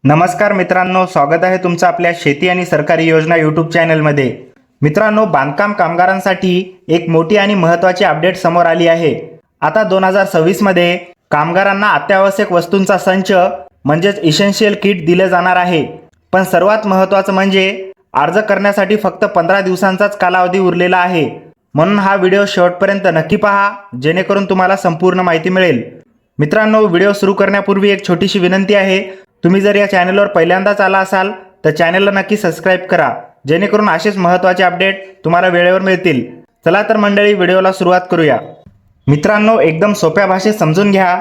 नमस्कार मित्रांनो, स्वागत आहे तुमचं आपल्या शेती आणि सरकारी योजना यूट्यूब चॅनलमध्ये। मित्रांनो, बांधकाम कामगारांसाठी एक मोठी आणि महत्त्वाची अपडेट समोर आली आहे। आता 2026 मध्ये कामगारांना अत्यावश्यक वस्तूंचा संच म्हणजेच इसेन्शियल किट दिले जाणार आहे। पण सर्वात महत्त्वाचं म्हणजे अर्ज करण्यासाठी फक्त 15 दिवसांचाच कालावधी उरलेला आहे। म्हणून हा व्हिडिओ शेवटपर्यंत नक्की पहा, जेणेकरून तुम्हाला संपूर्ण माहिती मिळेल। मित्रांनो, व्हिडिओ सुरू करण्यापूर्वी एक छोटीशी विनंती आहे। तुम्ही जर या चॅनलवर पहिल्यांदाच आला असाल तर चॅनलला नक्की सबस्क्राइब करा, जेणेकरून असेच महत्त्वाचे अपडेट तुम्हाला वेळेवर मिळतील। चला तर मंडळी, व्हिडिओला सुरुवात करूया। मित्रांनो, एकदम सोप्या भाषेत समजून घ्या।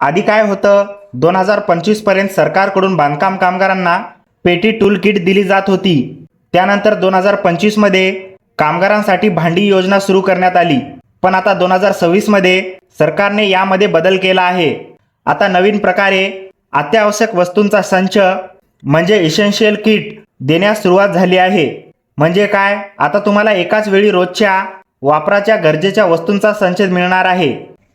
आधी काय होतं, 2025 पर्यंत सरकारकडून बांधकाम कामगारांना पेटी टूल किट दिली जात होती। त्यानंतर 2025 मध्ये कामगारांसाठी भांडी योजना सुरू करण्यात आली। पण आता 2026 मध्ये सरकारने यामध्ये बदल केला आहे। आता नवीन प्रकारे अत्यावश्यक वस्तूंचा संच म्हणजे इसेन्शियल किट देण्यास सुरुवात झाली आहे। म्हणजे काय, आता तुम्हाला एकाच वेळी रोजच्या वापराच्या गरजेच्या वस्तूंचा संच मिळणार आहे।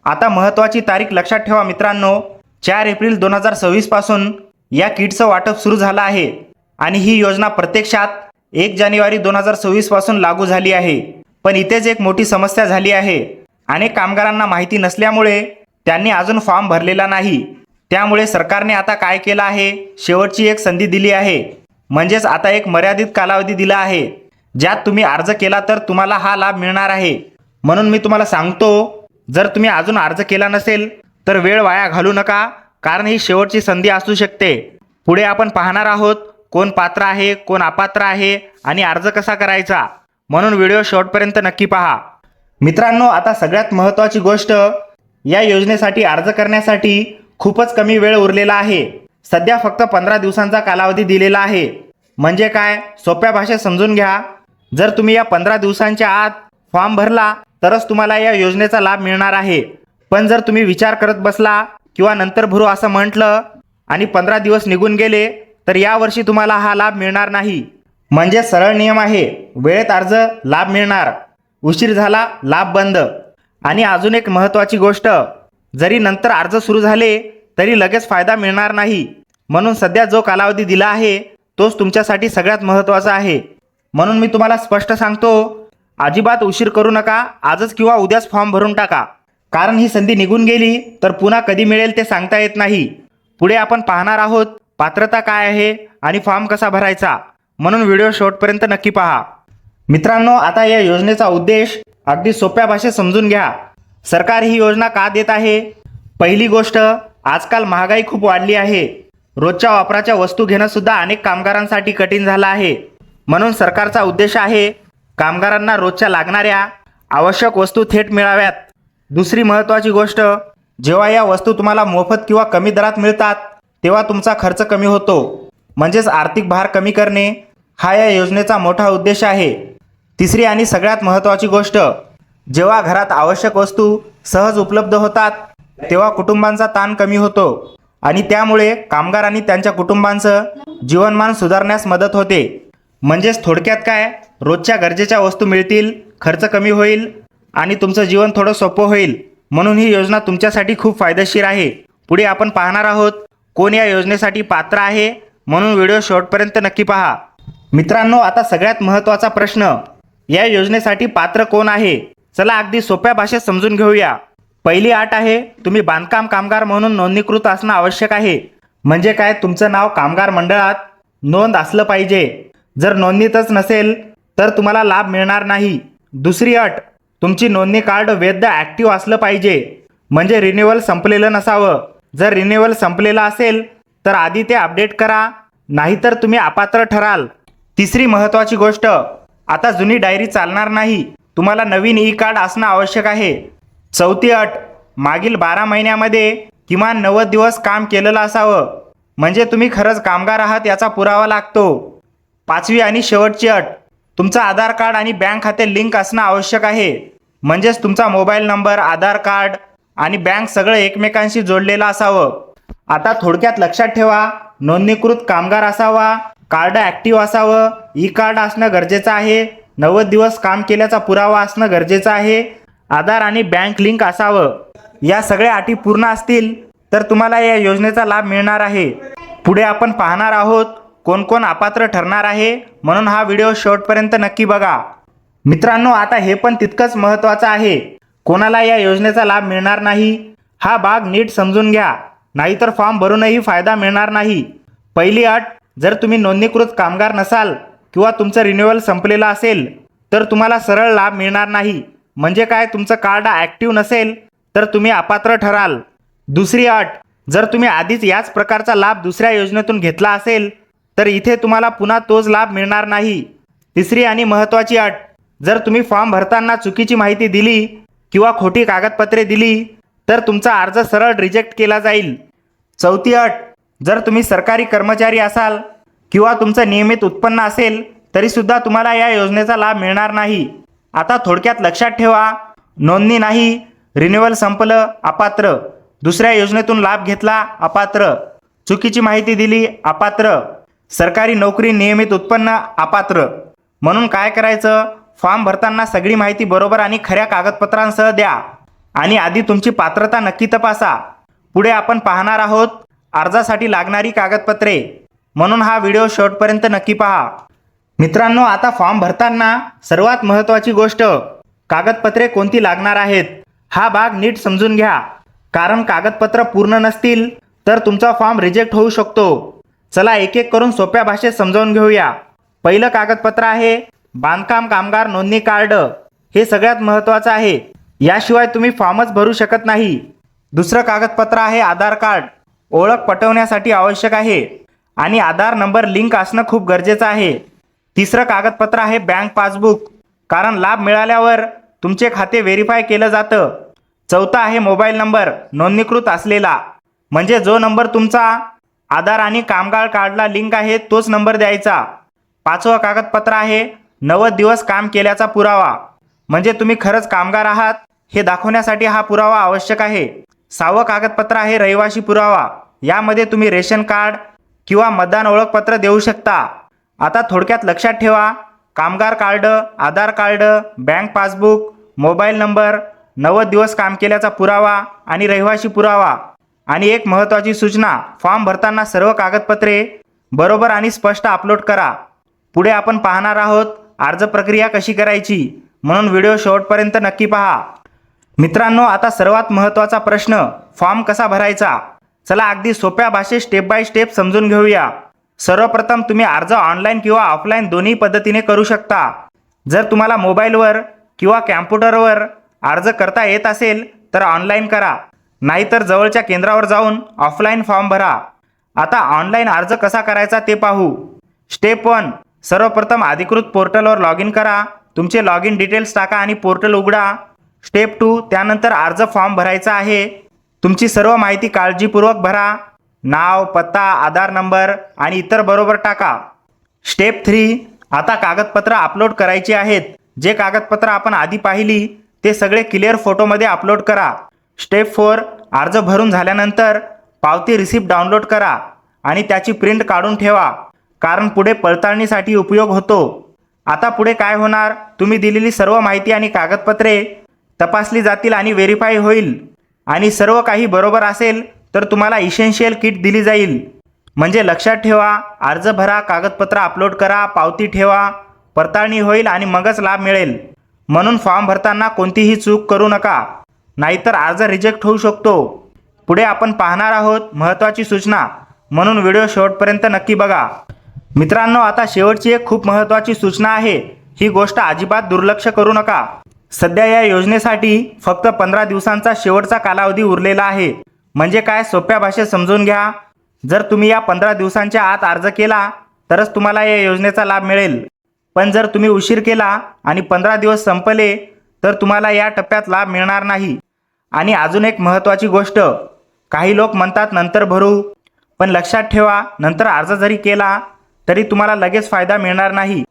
आता महत्त्वाची तारीख लक्षात ठेवा मित्रांनो, 4 एप्रिल 2026 पासून या किटचं वाटप सुरू झालं आहे आणि ही योजना प्रत्यक्षात 1 जानेवारी 2026 पासून लागू झाली आहे। पण इथेच एक मोठी समस्या झाली आहे। अनेक कामगारांना माहिती नसल्यामुळे त्यांनी अजून फॉर्म भरलेला नाही। त्यामुळे सरकारने आता काय केलं आहे, शेवटची एक संधी दिली आहे। म्हणजेच आता एक मर्यादित कालावधी दिला आहे, ज्यात तुम्ही अर्ज केला तर तुम्हाला हा लाभ मिळणार आहे। म्हणून मी तुम्हाला सांगतो, जर तुम्ही अजून अर्ज केला नसेल तर वेळ वाया घालू नका, कारण ही शेवटची संधी असू शकते। पुढे आपण पाहणार आहोत कोण पात्र आहे, कोण अपात्र आहे आणि अर्ज कसा करायचा। म्हणून व्हिडिओ शेवटपर्यंत नक्की पहा। मित्रांनो, आता सगळ्यात महत्त्वाची गोष्ट, या योजनेसाठी अर्ज करण्यासाठी खूपच कमी वेळ उरलेला आहे। सध्या फक्त 15 दिवसांचा कालावधी दिलेला आहे। म्हणजे काय, सोप्या भाषेत समजून घ्या। जर तुम्ही या 15 दिवसांच्या आत फॉर्म भरला तरच तुम्हाला या योजनेचा लाभ मिळणार आहे। पण जर तुम्ही विचार करत बसला किंवा नंतर भरू असं म्हटलं आणि 15 दिवस निघून गेले तर यावर्षी तुम्हाला हा लाभ मिळणार नाही। म्हणजे सरळ नियम आहे, वेळेत अर्ज लाभ मिळणार, उशीर झाला लाभ बंद। आणि अजून एक महत्त्वाची गोष्ट, जरी नंतर अर्ज सुरू झाले तरी लगेच फायदा मिळणार नाही। म्हणून सध्या जो कालावधी दिला आहे तोच तुमच्यासाठी सगळ्यात महत्त्वाचा आहे। म्हणून मी तुम्हाला स्पष्ट सांगतो, अजिबात उशीर करू नका, आजच किंवा उद्याच फॉर्म भरून टाका। कारण ही संधी निघून गेली तर पुन्हा कधी मिळेल ते सांगता येत नाही। पुढे आपण पाहणार आहोत पात्रता काय आहे आणि फॉर्म कसा भरायचा। म्हणून व्हिडिओ शेवटपर्यंत नक्की पहा। मित्रांनो, आता या योजनेचा उद्देश अगदी सोप्या भाषेत समजून घ्या। सरकार ही योजना का देत आहे? पहिली गोष्ट, आजकाल महागाई खूप वाढली आहे। रोजच्या वापराच्या वस्तू घेणं सुद्धा अनेक कामगारांसाठी कठीण झालं आहे। म्हणून सरकारचा उद्देश आहे कामगारांना रोजच्या लागणाऱ्या आवश्यक वस्तू थेट मिळाव्यात। दुसरी महत्त्वाची गोष्ट, जेव्हा या वस्तू तुम्हाला मोफत किंवा कमी दरात मिळतात तेव्हा तुमचा खर्च कमी होतो। म्हणजेच आर्थिक भार कमी करणे हा या योजनेचा मोठा उद्देश आहे। तिसरी आणि सगळ्यात महत्त्वाची गोष्ट, जेव्हा घरात आवश्यक वस्तू सहज उपलब्ध होतात तेव्हा कुटुंबांचा ताण कमी होतो आणि त्यामुळे कामगार आणि त्यांच्या कुटुंबांचं जीवनमान सुधारण्यास मदत होते। म्हणजेच थोडक्यात काय, रोजच्या गरजेच्या वस्तू मिळतील, खर्च कमी होईल आणि तुमचं जीवन थोडं सोपं होईल। म्हणून ही योजना तुमच्यासाठी खूप फायदेशीर आहे। पुढे आपण पाहणार आहोत कोण या योजनेसाठी पात्र आहे, म्हणून व्हिडिओ शेवटपर्यंत नक्की पहा। मित्रांनो, आता सगळ्यात महत्त्वाचा प्रश्न, या योजनेसाठी पात्र कोण आहे? चला अगदी सोप्या भाषेत समजून घेऊया। पहिली अट आहे, तुम्ही बांधकाम कामगार म्हणून नोंदणीकृत असणं आवश्यक आहे। म्हणजे काय, तुमचं नाव कामगार मंडळात नोंद असलं पाहिजे। जर नोंदणीतच नसेल तर तुम्हाला लाभ मिळणार नाही। दुसरी अट, तुमची नोंदणी कार्ड वैध ॲक्टिव्ह असलं पाहिजे, म्हणजे रिन्युअल संपलेलं नसावं। जर रिन्युअल संपलेलं असेल तर आधी ते अपडेट करा, नाहीतर तुम्ही अपात्र ठराल। तिसरी महत्त्वाची गोष्ट, आता जुनी डायरी चालणार नाही, तुम्हाला नवीन ई कार्ड असणं आवश्यक आहे। चौथी अट, मागील 12 महिन्यामध्ये किमान 90 दिवस काम केलेलं असावं, म्हणजे तुम्ही खरंच कामगार आहात याचा पुरावा लागतो। पाचवी आणि शेवटची अट, तुमचं आधार कार्ड आणि बँक खाते लिंक असणं आवश्यक आहे। म्हणजेच तुमचा मोबाईल नंबर, आधार कार्ड आणि बँक सगळं एकमेकांशी जोडलेलं असावं। आता थोडक्यात लक्षात ठेवा, नोंदणीकृत कामगार असावा, कार्ड ॲक्टिव्ह असावं, ई कार्ड असणं गरजेचं आहे, 90 दिवस काम केल्याचा पुरावा असणं गरजेचं आहे, आधार आणि बँक लिंक असावं। या सगळ्या अटी पूर्ण असतील तर तुम्हाला या योजनेचा लाभ मिळणार आहे। पुढे आपण पाहणार आहोत कोण कोण अपात्र ठरणार आहे, म्हणून हा व्हिडिओ शेवटपर्यंत नक्की बघा. मित्रांनो, आता हे पण तितकंच महत्त्वाचं आहे. कोणाला या योजनेचा लाभ मिळणार नाही हा भाग नीट समजून घ्या, नाहीतर फॉर्म भरूनही फायदा मिळणार नाही. पहिली अट, जर तुम्ही नोंदणीकृत कामगार नसाल किंवा तुमचं रिन्युअल संपलेलं असेल तर तुम्हाला सरळ लाभ मिळणार नाही. म्हणजे काय, तुमचं कार्ड ॲक्टिव्ह नसेल तर तुम्ही अपात्र ठराल. दुसरी अट, जर तुम्ही आधीच याच प्रकारचा लाभ दुसऱ्या योजनेतून घेतला असेल तर इथे तुम्हाला पुन्हा तोच लाभ मिळणार नाही. तिसरी आणि महत्त्वाची अट, जर तुम्ही फॉर्म भरताना चुकीची माहिती दिली किंवा खोटी कागदपत्रे दिली तर तुमचा अर्ज सरळ रिजेक्ट केला जाईल. चौथी अट, जर तुम्ही सरकारी कर्मचारी असाल किंवा तुमचं नियमित उत्पन्न असेल तरीसुद्धा तुम्हाला या योजनेचा लाभ मिळणार नाही. आता थोडक्यात लक्षात ठेवा, नोंदणी नाही, रिन्युअल संपलं, अपात्र. दुसऱ्या योजनेतून लाभ घेतला, अपात्र. चुकीची माहिती दिली, अपात्र. सरकारी नोकरी, नियमित उत्पन्न, अपात्र. म्हणून काय करायचं, फॉर्म भरताना सगळी माहिती बरोबर आणि खऱ्या कागदपत्रांसह द्या आणि आधी तुमची पात्रता नक्की तपासा. पुढे आपण पाहणार आहोत अर्जासाठी लागणारी कागदपत्रे, म्हणून हा व्हिडिओ शेवटपर्यंत नक्की पहा. मित्रांनो, आता फॉर्म भरताना सर्वात महत्त्वाची गोष्ट, कागदपत्रे कोणती लागणार आहेत हा भाग नीट समजून घ्या, कारण कागदपत्र पूर्ण नसतील तर तुमचा फॉर्म रिजेक्ट होऊ शकतो. चला एक एक करून सोप्या भाषेत समजावून घेऊया. पहिलं कागदपत्र आहे बांधकाम कामगार नोंदणी कार्ड. हे सगळ्यात महत्त्वाचं आहे, याशिवाय तुम्ही फॉर्मच भरू शकत नाही. दुसरं कागदपत्र आहे आधार कार्ड. ओळख पटवण्यासाठी आवश्यक आहे आणि आधार नंबर लिंक असणं खूप गरजेचं आहे. तिसरं कागदपत्र आहे बँक पासबुक, कारण लाभ मिळाल्यावर तुमचे खाते व्हेरीफाय केलं जातं. चौथा आहे मोबाईल नंबर नोंदणीकृत असलेला, म्हणजे जो नंबर तुमचा आधार आणि कामगार कार्डला लिंक आहे तोच नंबर द्यायचा. पाचवं कागदपत्र आहे 90 दिवस काम केल्याचा पुरावा, म्हणजे तुम्ही खरंच कामगार आहात हे दाखवण्यासाठी हा पुरावा आवश्यक आहे. सहावं कागदपत्र आहे रहिवासी पुरावा. यामध्ये तुम्ही रेशन कार्ड किंवा मतदान ओळखपत्र देऊ शकता. आता थोडक्यात लक्षात ठेवा, कामगार card, Aadhaar card, bank passbook, mobile number, 90 दिवस काम केल्याचा पुरावा आणि रहिवासी पुरावा. आणि एक महत्त्वाची सूचना, फॉर्म भरताना सर्व कागदपत्रे बरोबर आणि स्पष्ट अपलोड करा. पुढे आपण पाहणार आहोत अर्ज प्रक्रिया कशी करायची, म्हणून व्हिडिओ शेवटपर्यंत नक्की पहा. मित्रांनो, आता सर्वात महत्त्वाचा प्रश्न, फॉर्म कसा भरायचा. चला अगदी सोप्या भाषेत स्टेप बाय स्टेप समजून घेऊया. सर्वप्रथम तुम्ही अर्ज ऑनलाईन किंवा ऑफलाईन दोन्ही पद्धतीने करू शकता. जर तुम्हाला मोबाईलवर किंवा कॅम्प्युटरवर अर्ज करता येत असेल तर ऑनलाईन करा, नाहीतर जवळच्या केंद्रावर जाऊन ऑफलाईन फॉर्म भरा. आता ऑनलाईन अर्ज कसा करायचा ते पाहू. स्टेप 1, सर्वप्रथम अधिकृत पोर्टलवर लॉग इन करा. तुमचे लॉग इन डिटेल्स टाका आणि पोर्टल उघडा. स्टेप 2, त्यानंतर अर्ज फॉर्म भरायचा आहे. तुमची सर्व माहिती काळजीपूर्वक भरा. नाव, पत्ता, आधार नंबर आणि इतर बरोबर टाका. स्टेप 3, आता कागदपत्र अपलोड करायची आहेत. जे कागदपत्र आपण आधी पाहिली ते सगळे क्लिअर फोटोमध्ये अपलोड करा. स्टेप 4, अर्ज भरून झाल्यानंतर पावती रिसिप्ट डाउनलोड करा आणि त्याची प्रिंट काढून ठेवा, कारण पुढे पडताळणीसाठी उपयोग होतो. आता पुढे काय होणार, तुम्ही दिलेली सर्व माहिती आणि कागदपत्रे तपासली जातील आणि व्हेरीफाय होईल आणि सर्व काही बरोबर असेल तर तुम्हाला इसेन्शियल किट दिली जाईल. म्हणजे लक्षात ठेवा, अर्ज भरा, कागदपत्र अपलोड करा, पावती ठेवा, पडताळणी होईल आणि मगच लाभ मिळेल. म्हणून फॉर्म भरताना कोणतीही चूक करू नका, नाहीतर अर्ज रिजेक्ट होऊ शकतो. पुढे आपण पाहणार आहोत महत्त्वाची सूचना, म्हणून व्हिडिओ शेवटपर्यंत नक्की बघा. मित्रांनो, आता शेवटची एक खूप महत्त्वाची सूचना आहे. ही गोष्ट अजिबात दुर्लक्ष करू नका. सध्या या योजनेसाठी फक्त 15 दिवसांचा शेवटचा कालावधी उरलेला आहे. म्हणजे काय, सोप्या भाषेत समजून घ्या. जर तुम्ही या 15 दिवसांच्या आत अर्ज केला तरच तुम्हाला या योजनेचा लाभ मिळेल. पण जर तुम्ही उशीर केला आणि 15 दिवस संपले तर तुम्हाला या टप्प्यात लाभ मिळणार नाही. आणि अजून एक महत्त्वाची गोष्ट, काही लोक म्हणतात नंतर भरू, पण लक्षात ठेवा, नंतर अर्ज जरी केला तरी तुम्हाला लगेच फायदा मिळणार नाही.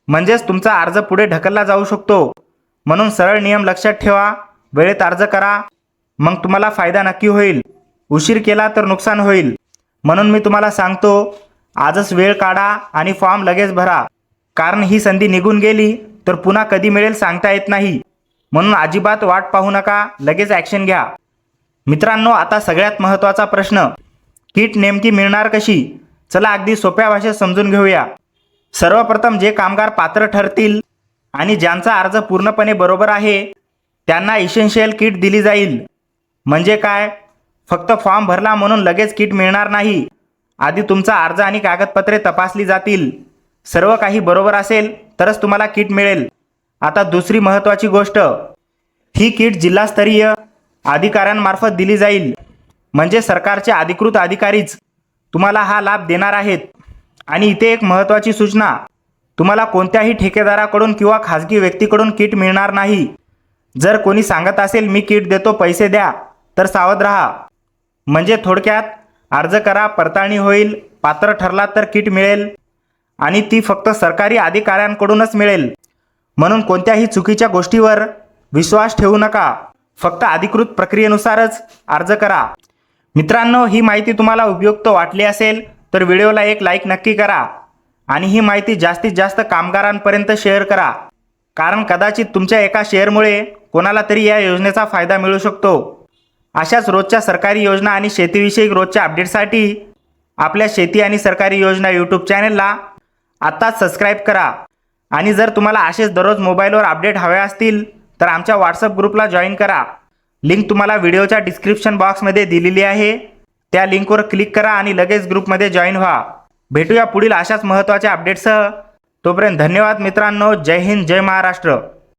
म्हणजेच तुमचा अर्ज पुढे ढकलला जाऊ शकतो. म्हणून सरळ नियम लक्षात ठेवा, वेळेत अर्ज करा, मग तुम्हाला फायदा नक्की होईल. उशीर केला तर नुकसान होईल. म्हणून मी तुम्हाला सांगतो, आजच वेळ काढा आणि फॉर्म लगेच भरा, कारण ही संधी निघून गेली तर पुन्हा कधी मिळेल सांगता येत नाही. म्हणून अजिबात वाट पाहू नका, लगेच ॲक्शन घ्या. मित्रांनो, आता सगळ्यात महत्त्वाचा प्रश्न, किट नेमकी मिळणार कशी. चला अगदी सोप्या भाषेत समजून घेऊया. सर्वप्रथम जे कामगार पात्र ठरतील आणि ज्यांचा अर्ज पूर्णपणे बरोबर आहे त्यांना इसेन्शियल किट दिली जाईल. म्हणजे काय? फक्त फॉर्म भरला म्हणून लगेच किट मिळणार नाही. आधी तुमचा अर्ज आणि कागदपत्रे तपासली जातील. सर्व काही बरोबर असेल तरच तुम्हाला किट मिळेल. आता दुसरी महत्त्वाची गोष्ट, ही किट जिल्हास्तरीय अधिकाऱ्यांमार्फत दिली जाईल. म्हणजे सरकारचे अधिकृत अधिकारीच तुम्हाला हा लाभ देणार आहेत. आणि इथे एक महत्त्वाची सूचना, तुम्हाला कोणत्याही ठेकेदाराकडून किंवा खाजगी व्यक्तीकडून किट मिळणार नाही. जर कोणी सांगत असेल मी किट देतो पैसे द्या, तर सावध राहा. म्हणजे थोडक्यात अर्ज करा, पडताळणी होईल, पात्र ठरला तर किट मिळेल आणि ती फक्त सरकारी अधिकाऱ्यांकडूनच मिळेल. म्हणून कोणत्याही चुकीच्या गोष्टीवर विश्वास ठेवू नका. फक्त अधिकृत प्रक्रियेनुसारच अर्ज करा. मित्रांनो, ही माहिती तुम्हाला उपयुक्त वाटली असेल तर व्हिडिओला एक लाईक नक्की करा आणि ही माहिती जास्तीत जास्त कामगारांपर्यंत शेअर करा. कारण कदाचित तुमच्या एका शेअरमुळे कोणाला तरी या योजनेचा फायदा मिळू शकतो. अशाच रोजच्या सरकारी योजना आणि शेतीविषयक रोजच्या अपडेटसाठी आपल्या शेती आणि सरकारी योजना यूट्यूब चॅनलला आत्ताच सबस्क्राईब करा. आणि जर तुम्हाला असेच दररोज मोबाईलवर अपडेट हवे असतील तर आमच्या व्हॉट्सअप ग्रुपला जॉईन करा. लिंक तुम्हाला व्हिडिओच्या डिस्क्रिप्शन बॉक्समध्ये दिलेली आहे. त्या लिंकवर क्लिक करा आणि लगेच ग्रुपमध्ये जॉईन व्हा. भेटूया पुढील अशाच महत्त्वाच्या अपडेटसह. तोपर्यंत धन्यवाद मित्रांनो. जय हिंद, जय महाराष्ट्र.